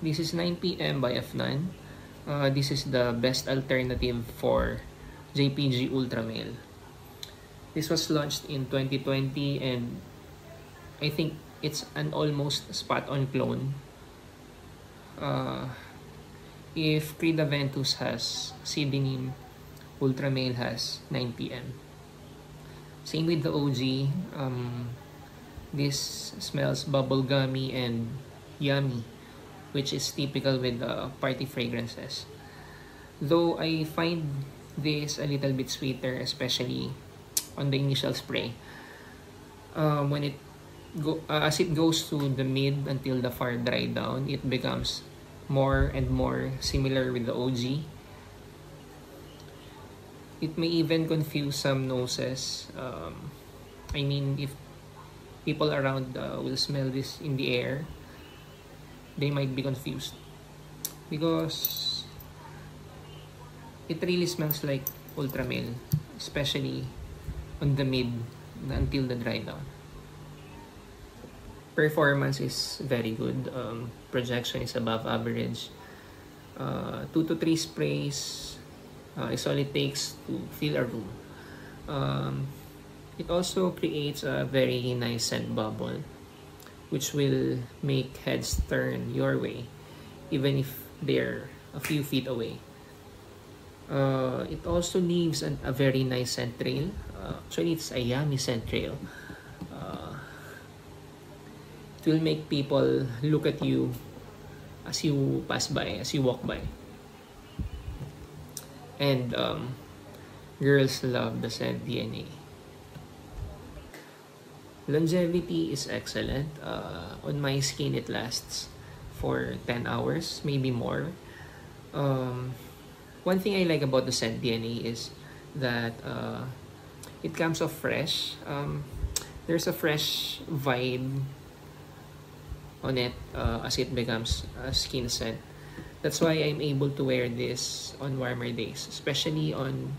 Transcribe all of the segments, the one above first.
This is 9 p.m. by Afnan. This is the best alternative for JPG Ultramale. This was launched in 2020 and I think it's an almost spot-on clone. If Crida Ventus has Sidenim, Ultramale has 9 p.m. Same with the OG. This smells bubblegummy and yummy, which is typical with party fragrances. Though I find this a little bit sweeter, especially on the initial spray. When it as it goes to the mid until the far dry down, it becomes more and more similar with the OG. It may even confuse some noses. I mean, if people around will smell this in the air, they might be confused because it really smells like Ultramale, especially on the mid until the dry down. Performance is very good. Projection is above average. 2 to 3 sprays is all it takes to fill a room. It also creates a very nice scent bubble, which will make heads turn your way, even if they're a few feet away. It also leaves a very nice scent trail. Actually, it's a yummy scent trail. It will make people look at you as you pass by, as you walk by. And girls love the scent DNA. Longevity is excellent. On my skin, it lasts for 10 hours, maybe more. One thing I like about the scent DNA is that it comes off fresh. There's a fresh vibe on it as it becomes a skin scent. That's why I'm able to wear this on warmer days, especially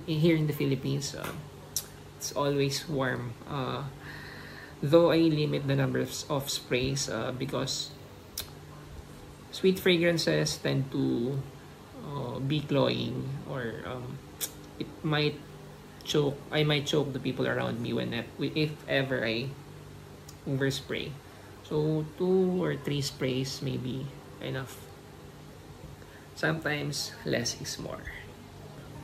here in the Philippines. It's always warm. Though I limit the number of sprays because sweet fragrances tend to be cloying, or it might choke. I might choke the people around me if ever I overspray. So 2 or 3 sprays may be enough. Sometimes less is more.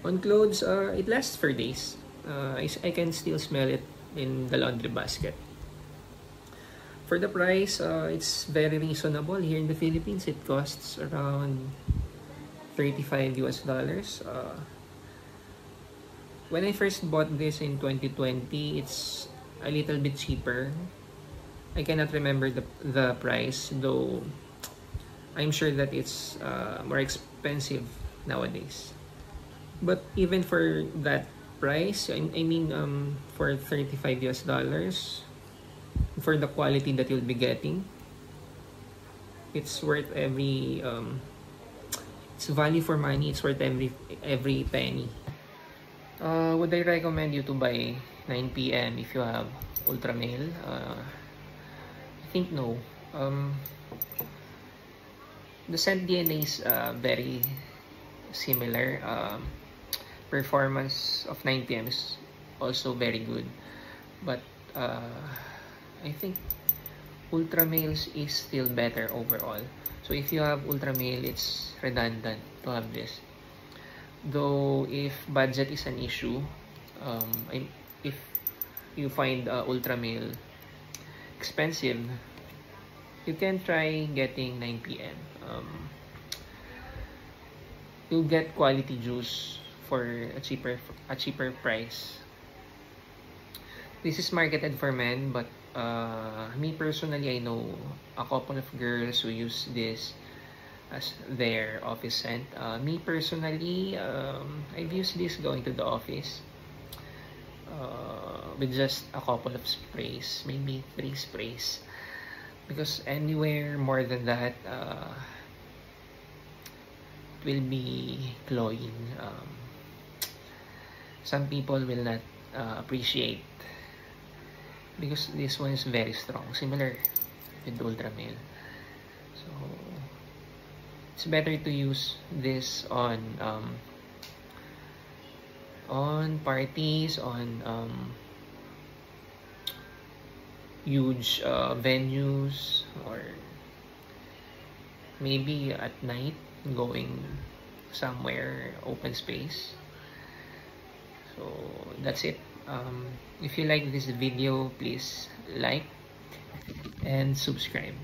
On clothes, it lasts for days. I can still smell it in the laundry basket. For the price, it's very reasonable. Here in the Philippines, it costs around $35. When I first bought this in 2020, it's a little bit cheaper. I cannot remember the price, though I'm sure that it's more expensive nowadays. But even for that price, I mean, for $35, for the quality that you'll be getting, it's worth every it's value for money. It's worth every penny. Would I recommend you to buy 9 p.m. if you have Ultramale? I think no. The scent DNA is very similar. Performance of 9 p.m. is also very good, but I think Ultramale is still better overall. So if you have Ultramale, it's redundant to have this. Though if budget is an issue, if you find Ultramale expensive, you can try getting 9 p.m. You'll get quality juice for a cheaper price. This is marketed for men, but me personally, I know a couple of girls who use this as their office scent. Me personally, I've used this going to the office with just a couple of sprays, maybe 3 sprays, because anywhere more than that it will be cloying. Some people will not appreciate, because this one is very strong, similar with Ultramale. So it's better to use this on parties, on huge venues, or maybe at night going somewhere open space. So that's it. If you like this video, please like and subscribe.